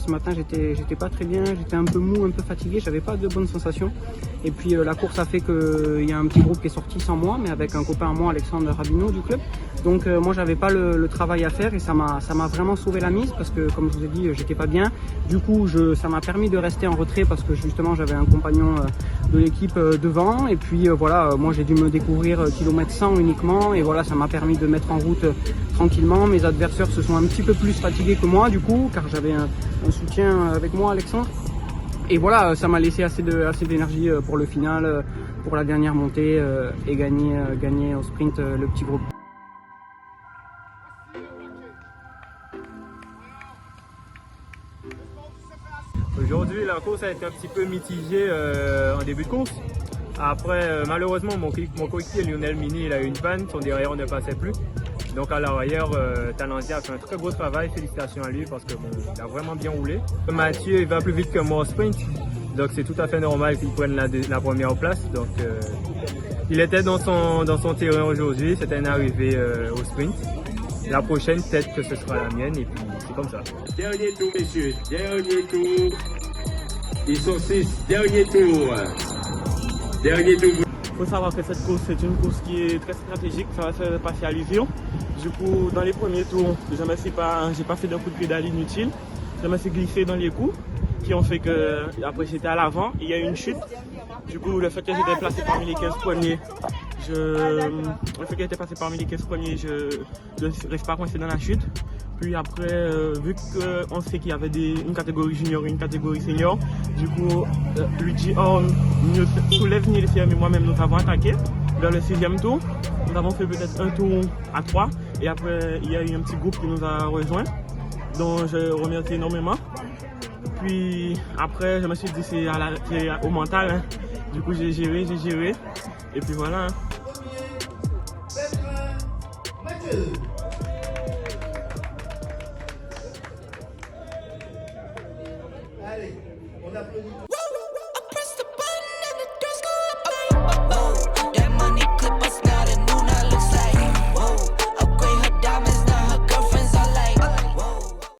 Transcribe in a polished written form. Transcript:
ce matin, j'étais pas très bien, j'étais un peu mou, un peu fatigué, j'avais pas de bonnes sensations. Et puis la course a fait qu'il y a un petit groupe qui est sorti sans moi, mais avec un copain à moi, Alexandre Rabineau du club. Donc moi j'avais pas le travail à faire et ça m'a vraiment sauvé la mise parce que comme je vous ai dit, j'étais pas bien. Du coup ça m'a permis de rester en retrait parce que justement j'avais un compagnon de l'équipe devant. Et puis voilà, moi j'ai dû me découvrir kilomètre 100 uniquement et voilà, ça m'a permis de mettre en route tranquillement. Mes adversaires se sont un petit peu plus fatigués que moi du coup, car j'avais un soutien avec moi, Alexandre. Et voilà, ça m'a laissé assez d'énergie pour le final, pour la dernière montée et gagner au sprint le petit groupe. Aujourd'hui, la course a été un petit peu mitigée en début de course. Après, malheureusement, mon coéquipier Lionel Mini, il a eu une panne, son derrière ne passait plus. Donc à l'arrière, Talendia a fait un très beau travail, félicitations à lui parce que bon, il a vraiment bien roulé. Mathieu, il va plus vite que moi au sprint, donc c'est tout à fait normal qu'il prenne la première place. Donc il était dans son terrain aujourd'hui, c'était une arrivée au sprint. La prochaine, peut-être que ce sera la mienne et puis c'est comme ça. Dernier tour, messieurs, dernier tour. Ils sont 6, dernier tour. Dernier tour. Il faut savoir que cette course, c'est une course qui est très stratégique, ça va se passer à l'usure. Du coup, dans les premiers tours, j'ai pas fait d'un coup de pédale inutile. Je me suis glissé dans les coups qui ont fait que, après j'étais à l'avant, il y a eu une chute. Du coup, le fait que j'étais placé parmi les 15 premiers, je ne reste pas coincé dans la chute. Puis après, vu qu'on sait qu'il y avait une catégorie junior et une catégorie senior, du coup, Luigi Horn, Soulève Nielsen et moi-même, nous avons attaqué. Vers le 6e tour, nous avons fait peut-être un tour à 3. Et après, il y a eu un petit groupe qui nous a rejoints, dont je remercie énormément. Puis après, je me suis dit c'est au mental. Hein. Du coup, j'ai géré. Et puis voilà. Hein. Allez, on applaudit.